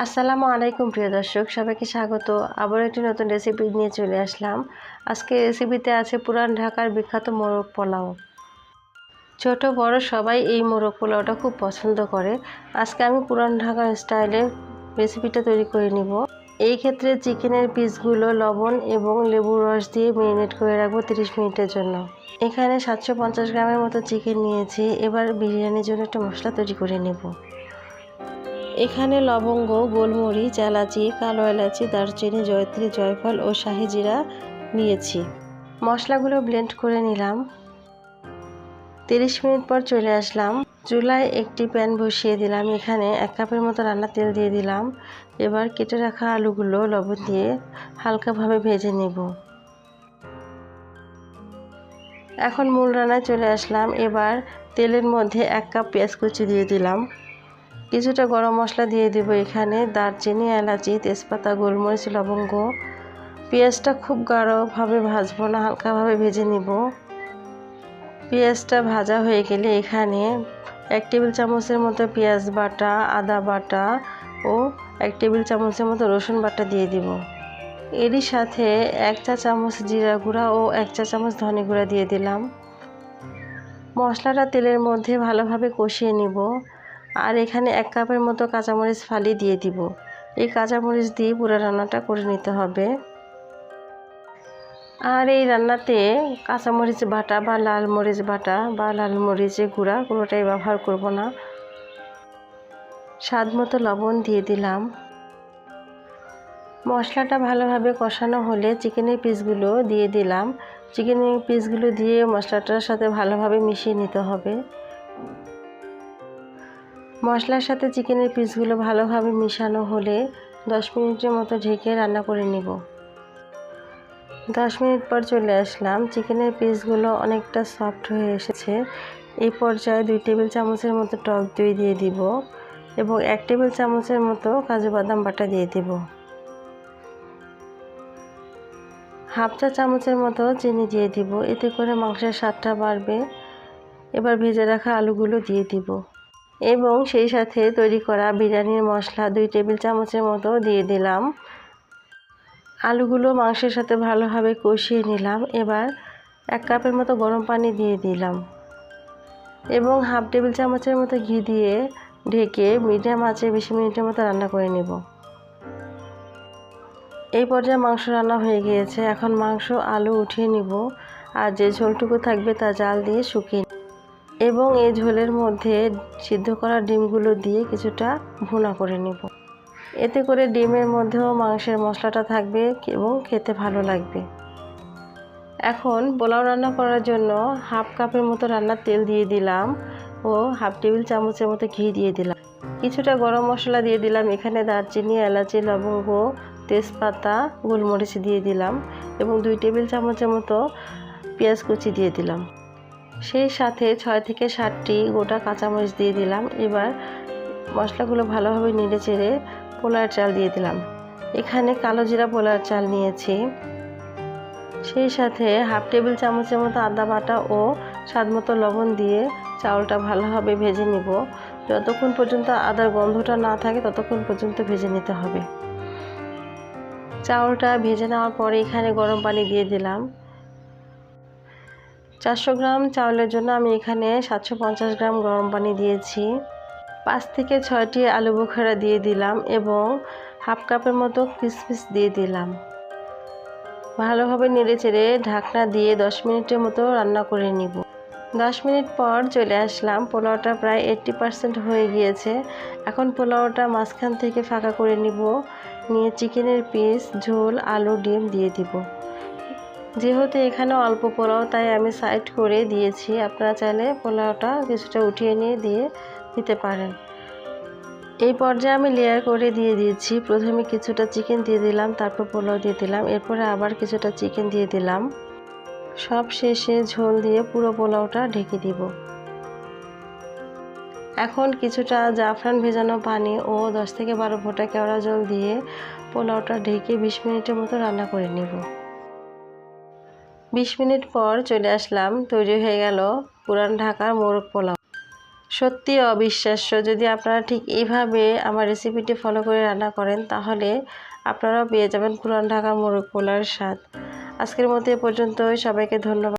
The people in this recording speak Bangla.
আসসালামু আলাইকুম প্রিয় দর্শক, সবাইকে স্বাগত। আবার একটি নতুন রেসিপি নিয়ে চলে আসলাম। আজকে রেসিপিতে আছে পুরান ঢাকার বিখ্যাত মোরগ পোলাও। ছোট বড় সবাই এই মোরগ পোলাওটা খুব পছন্দ করে। আজকে আমি পুরান ঢাকার স্টাইলে রেসিপিটা তৈরি করে নিব। এই ক্ষেত্রে চিকেনের পিসগুলো লবণ এবং লেবুর রস দিয়ে ম্যারিনেট করে রাখবো 30 মিনিটের জন্য। এখানে 750 গ্রামের মতো চিকেন নিয়েছি। এবার বিরিয়ানির জন্য একটা মশলা তৈরি করে নেব। এখানে লবঙ্গ, গোলমরিচ, এলাচি, কালো এলাচি, দারচিনি, জয়ত্রী, জয়ফল ও শাহি জিরা নিয়েছি। মশলাগুলো ব্লেন্ড করে নিলাম। 30 মিনিট পর চলে আসলাম। চুলায় একটি প্যান বসিয়ে দিলাম। এখানে 1 কাপের মতো রান্নার তেল দিয়ে দিলাম। এবার কেটে রাখা আলুগুলো লবণ দিয়ে হালকাভাবে ভেজে নেব। এখন মূল রান্নায় চলে আসলাম। এবার তেলের মধ্যে 1 কাপ পেঁয়াজ কুচি দিয়ে দিলাম। কিছুটা গরম মশলা দিয়ে দেব। এখানে দারচিনি, এলাচি, তেজপাতা, গোলমরিচ, লবঙ্গ। পেঁয়াজটা খুব গাঢ়ভাবে ভাজবো না, হালকাভাবে ভেজে নিব। পেঁয়াজটা ভাজা হয়ে গেলে এখানে 1 টেবিল চামচের মতো পেঁয়াজ বাটা, আদা বাটা ও 1 টেবিল চামচের মতো রসুন বাটা দিয়ে দিব। এরই সাথে 1 চা চামচ জিরা গুঁড়া ও 1 চা চামচ ধনে গুঁড়া দিয়ে দিলাম। মশলাটা তেলের মধ্যে ভালোভাবে কষিয়ে নিব। আর এখানে 1 কাপের মতো কাঁচামরিচ ফালি দিয়ে দিব। এই কাঁচামরিচ দিয়ে পুরো রান্নাটা করে নিতে হবে। আর এই রান্নাতে কাঁচামরিচ বাটা বা লাল মরিচ বাটা বা লাল মরিচের গুঁড়া কোনোটাই ব্যবহার করব না। স্বাদ মতো লবণ দিয়ে দিলাম। মশলাটা ভালোভাবে কষানো হলে চিকেনের পিসগুলো দিয়ে দিলাম। চিকেনের পিসগুলো দিয়ে মশলাটার সাথে ভালোভাবে মিশিয়ে নিতে হবে। মশলার সাথে চিকেনের পিসগুলো ভালোভাবে মিশানো হলে 10 মিনিটের মতো ঢেকে রান্না করে নিব। 10 মিনিট পর চলে আসলাম। চিকেনের পিসগুলো অনেকটা সফট হয়ে এসেছে। এই পর্যায়ে 2 টেবিল চামচের মতো টক দই দিয়ে দিব এবং 1 টেবিল চামচের মতো কাজু বাদাম বাটা দিয়ে দিব। হাফ চা চামচের মতো চিনি দিয়ে দিব। এতে করে মাংসের স্বাদটা বাড়বে। এবার ভেজে রাখা আলুগুলো দিয়ে দিব এবং সেই সাথে তৈরি করা বিরিয়ানির মশলা 2 টেবিল চামচের মতো দিয়ে দিলাম। আলুগুলো মাংসের সাথে ভালোভাবে কষিয়ে নিলাম। এবার 1 কাপের মতো গরম পানি দিয়ে দিলাম এবং হাফ টেবিল চামচের মতো ঘি দিয়ে ঢেকে মিডিয়াম আঁচে 20 মিনিটের মতো রান্না করে নেব। এই পর্যায়ে মাংস রান্না হয়ে গিয়েছে। এখন মাংস আলু উঠিয়ে নিব আর যে ঝোলটুকু থাকবে তা জাল দিয়ে শুকিয়ে এবং এই ঝোলের মধ্যে সিদ্ধ করা ডিমগুলো দিয়ে কিছুটা ভুনা করে নেব। এতে করে ডিমের মধ্যেও মাংসের মশলাটা থাকবে এবং খেতে ভালো লাগবে। এখন পোলাও রান্না করার জন্য হাফ কাপের মতো রান্নার তেল দিয়ে দিলাম ও হাফ টেবিল চামচের মতো ঘি দিয়ে দিলাম। কিছুটা গরম মশলা দিয়ে দিলাম। এখানে দারচিনি, এলাচি, লবঙ্গ, তেজপাতা, গোলমরিচ দিয়ে দিলাম এবং 2 টেবিল চামচের মতো পেঁয়াজ কুচি দিয়ে দিলাম। সেই সাথে 6 থেকে 7টি গোটা কাঁচামরিচ দিয়ে দিলাম। এবার মশলাগুলো ভালোভাবে নেড়ে চেড়ে পোলাওর চাল দিয়ে দিলাম। এখানে কালো জিরা পোলাওর চাল নিয়েছি। সেই সাথে হাফ টেবিল চামচের মতো আদা বাটা ও স্বাদমতো লবণ দিয়ে চাউলটা ভালোভাবে ভেজে নিব। যতক্ষণ পর্যন্ত আদার গন্ধটা না থাকে ততক্ষণ পর্যন্ত ভেজে নিতে হবে। চাউলটা ভেজে নেওয়ার পরে এখানে গরম পানি দিয়ে দিলাম। 400 গ্রাম চাউলের জন্য আমি এখানে 750 গ্রাম গরম পানি দিয়েছি। 5 থেকে 6টি আলু বোখারা দিয়ে দিলাম এবং হাফ কাপের মতো কিশমিশ দিয়ে দিলাম। ভালোভাবে নেড়েচেড়ে ঢাকনা দিয়ে 10 মিনিটের মতো রান্না করে নিব। 10 মিনিট পর চলে আসলাম। পোলাওটা প্রায় 80% হয়ে গিয়েছে। এখন পোলাওটা মাঝখান থেকে ফাঁকা করে নিব। নিয়ে চিকেনের পিস, ঝোল, আলু, ডিম দিয়ে দিব। যেহেতু এখানে অল্প পোলাও তাই আমি সাইড করে দিয়েছি। আপনারা চাইলে পোলাওটা কিছুটা উঠিয়ে নিয়ে দিয়ে দিতে পারেন। এই পর্যায়ে আমি লেয়ার করে দিয়ে দিয়েছি। প্রথমে কিছুটা চিকেন দিয়ে দিলাম, তারপর পোলাও দিয়ে দিলাম, এরপরে আবার কিছুটা চিকেন দিয়ে দিলাম। সব শেষে ঝোল দিয়ে পুরো পোলাওটা ঢেকে দিব। এখন কিছুটা জাফরান ভেজানো পানি ও 10 থেকে 12 ফোঁটা কেওড়া জল দিয়ে পোলাওটা ঢেকে 20 মিনিটের মতো রান্না করে নেব। 20 মিনিট পর চলে আসলাম। তৈরি হয়ে গেল পুরান ঢাকার মোরগ পোলাও। সত্যি অবিশ্বাস্য। যদি আপনারা ঠিক এইভাবে আমার রেসিপিটি ফলো করে রান্না করেন তাহলে আপনারাও পেয়ে যাবেন পুরান ঢাকার মোরগ পোলাওর স্বাদ। আজকের মতো এ পর্যন্তই। সবাইকে ধন্যবাদ।